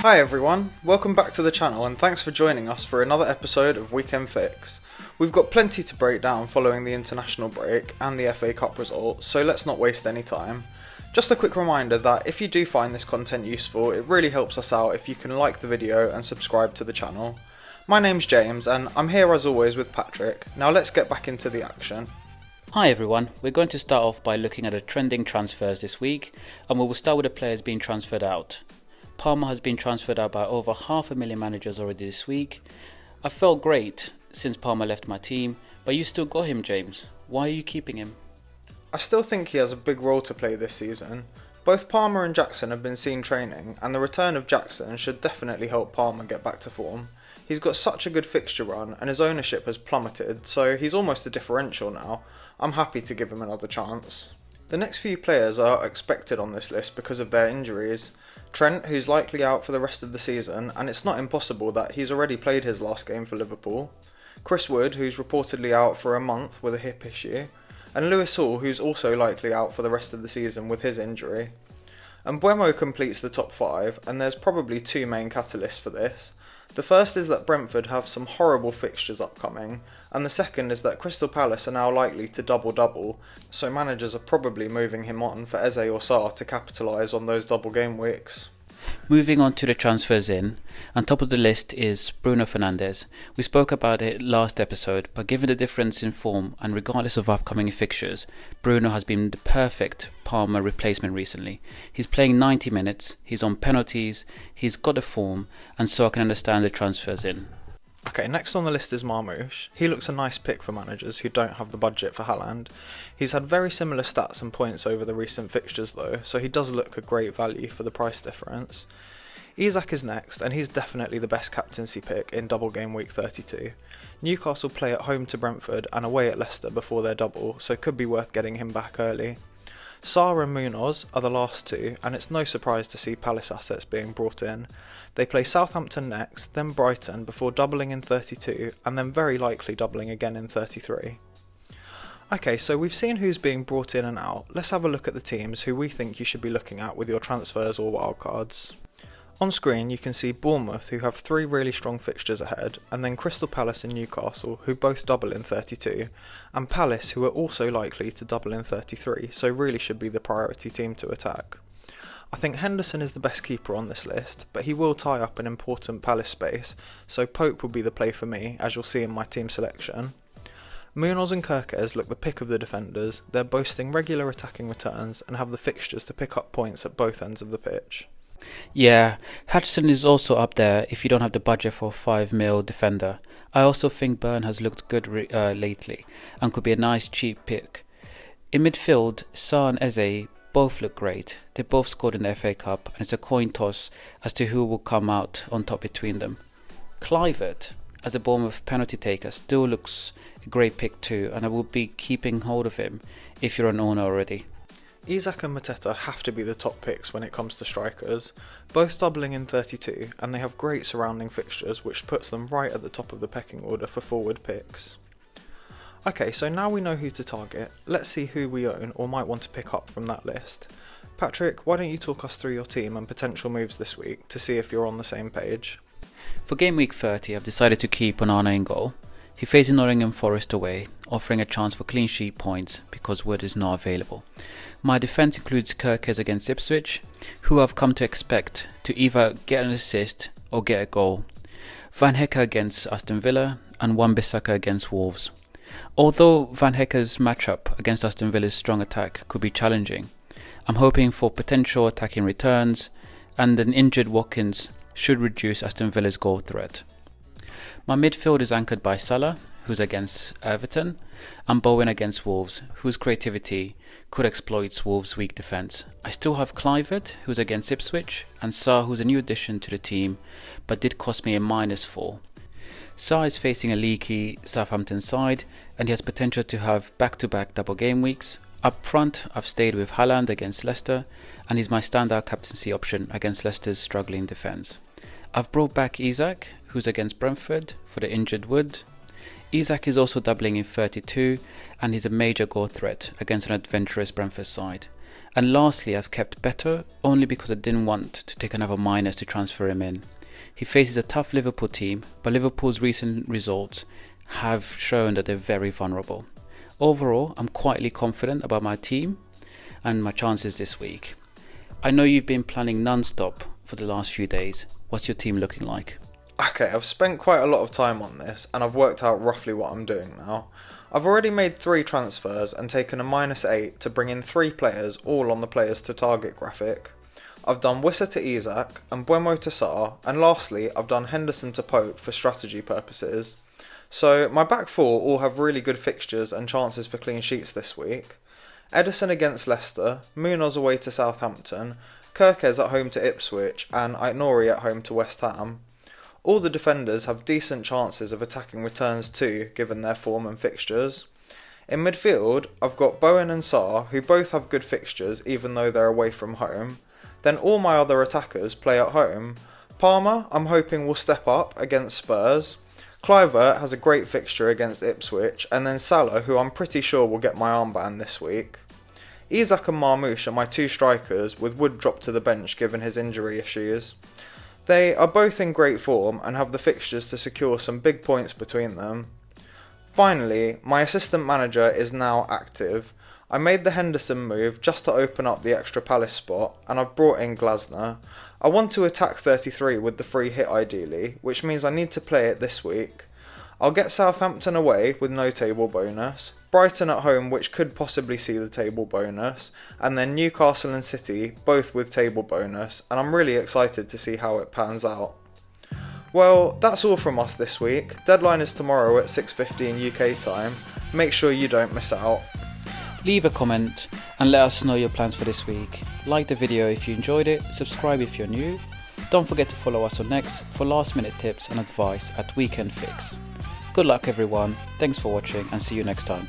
Hi everyone, welcome back to the channel and thanks for joining us for another episode of Weekend Fix. We've got plenty to break down following the international break and the FA Cup results, so let's not waste any time. Just a quick reminder that if you do find this content useful, it really helps us out if you can like the video and subscribe to the channel. My name's James and I'm here as always with Patrick. Now let's get back into the action. Hi everyone, we're going to start off by looking at the trending transfers this week, and we will start with the players being transferred out. Palmer has been transferred out by over 500,000 managers already this week. I felt great since Palmer left my team, but you still got him, James. Why are you keeping him? I still think he has a big role to play this season. Both Palmer and Jackson have been seen training, and the return of Jackson should definitely help Palmer get back to form. He's got such a good fixture run and his ownership has plummeted, so he's almost a differential now. I'm happy to give him another chance. The next few players are expected on this list because of their injuries. Trent, who's likely out for the rest of the season, and it's not impossible that he's already played his last game for Liverpool. Chris Wood, who's reportedly out for a month with a hip issue. And Lewis Hall, who's also likely out for the rest of the season with his injury. And Mbeumo completes the top 5, and there's probably two main catalysts for this. The first is that Brentford have some horrible fixtures upcoming, and the second is that Crystal Palace are now likely to double-double, so managers are probably moving him on for Eze or Sarr to capitalise on those double game weeks. Moving on to the transfers in, on top of the list is Bruno Fernandes. We spoke about it last episode, but given the difference in form and regardless of upcoming fixtures, Bruno has been the perfect Palmer replacement recently. He's playing 90 minutes, he's on penalties, he's got the form, and so I can understand the transfers in. Okay, next on the list is Marmoush. He looks a nice pick for managers who don't have the budget for Haaland. He's had very similar stats and points over the recent fixtures though, so he does look a great value for the price difference. Isak is next, and he's definitely the best captaincy pick in double game week 32. Newcastle play at home to Brentford and away at Leicester before their double, so could be worth getting him back early. Sarr and Munoz are the last two, and it's no surprise to see Palace assets being brought in. They play Southampton next, then Brighton before doubling in 32, and then very likely doubling again in 33. Okay, so we've seen who's being brought in and out. Let's have a look at the teams who we think you should be looking at with your transfers or wildcards. On screen you can see Bournemouth, who have 3 really strong fixtures ahead, and then Crystal Palace and Newcastle, who both double in 32, and Palace, who are also likely to double in 33, so really should be the priority team to attack. I think Henderson is the best keeper on this list, but he will tie up an important Palace space, so Pope will be the play for me, as you'll see in my team selection. Munoz and Kirkes look the pick of the defenders. They're boasting regular attacking returns and have the fixtures to pick up points at both ends of the pitch. Yeah, Hutchinson is also up there if you don't have the budget for a 5 mil defender. I also think Burn has looked good lately and could be a nice cheap pick. In midfield, Sarr and Eze both look great. They both scored in the FA Cup, and it's a coin toss as to who will come out on top between them. Kluivert, as a Bournemouth penalty taker, still looks a great pick too, and I will be keeping hold of him if you're an owner already. Isak and Mateta have to be the top picks when it comes to strikers, both doubling in 32, and they have great surrounding fixtures which puts them right at the top of the pecking order for forward picks. Okay, so now we know who to target, let's see who we own or might want to pick up from that list. Patrick, why don't you talk us through your team and potential moves this week to see if you're on the same page. For game week 30, I've decided to keep Onana in goal. He faces Nottingham Forest away, offering a chance for clean sheet points because Wood is not available. My defence includes Kirkes against Ipswich, who I've come to expect to either get an assist or get a goal. Van Hecke against Aston Villa and Wan-Bissaka against Wolves. Although Van Hecke's matchup against Aston Villa's strong attack could be challenging, I'm hoping for potential attacking returns, and an injured Watkins should reduce Aston Villa's goal threat. My midfield is anchored by Salah, who's against Everton, and Bowen against Wolves, whose creativity could exploit Wolves' weak defence. I still have Kluivert, who's against Ipswich, and Sarr, who's a new addition to the team, but did cost me a -4. Sarr is facing a leaky Southampton side, and he has potential to have back-to-back double game weeks. Up front, I've stayed with Haaland against Leicester, and he's my standout captaincy option against Leicester's struggling defence. I've brought back Isak, who's against Brentford, for the injured Wood. Isak is also doubling in 32, and he's a major goal threat against an adventurous Brentford side. And lastly, I've kept Beto only because I didn't want to take another minus to transfer him in. He faces a tough Liverpool team, but Liverpool's recent results have shown that they're very vulnerable. Overall, I'm quietly confident about my team and my chances this week. I know you've been planning non-stop for the last few days. What's your team looking like? Okay, I've spent quite a lot of time on this and I've worked out roughly what I'm doing now. I've already made 3 transfers and taken a -8 to bring in 3 players, all on the players to target graphic. I've done Wissa to Isak and Buemo to Sarr, and lastly I've done Henderson to Pope for strategy purposes. So my back 4 all have really good fixtures and chances for clean sheets this week. Ederson against Leicester, Munoz away to Southampton, Kirkes at home to Ipswich and Aït-Nouri at home to West Ham. All the defenders have decent chances of attacking returns too, given their form and fixtures. In midfield, I've got Bowen and Sarr, who both have good fixtures even though they're away from home. Then all my other attackers play at home. Palmer, I'm hoping will step up against Spurs. Kluivert has a great fixture against Ipswich, and then Salah, who I'm pretty sure will get my armband this week. Isak and Marmoush are my 2 strikers, with Wood dropped to the bench given his injury issues. They are both in great form and have the fixtures to secure some big points between them. Finally, my assistant manager is now active. I made the Henderson move just to open up the extra Palace spot, and I've brought in Glasner. I want to attack 33 with the free hit ideally, which means I need to play it this week. I'll get Southampton away with no table bonus, Brighton at home which could possibly see the table bonus, and then Newcastle and City both with table bonus, and I'm really excited to see how it pans out. Well, that's all from us this week. Deadline is tomorrow at 6:15 UK time. Make sure you don't miss out. Leave a comment and let us know your plans for this week. Like the video if you enjoyed it, subscribe if you're new. Don't forget to follow us on X for last minute tips and advice at Weekend Fix. Good luck everyone, thanks for watching and see you next time.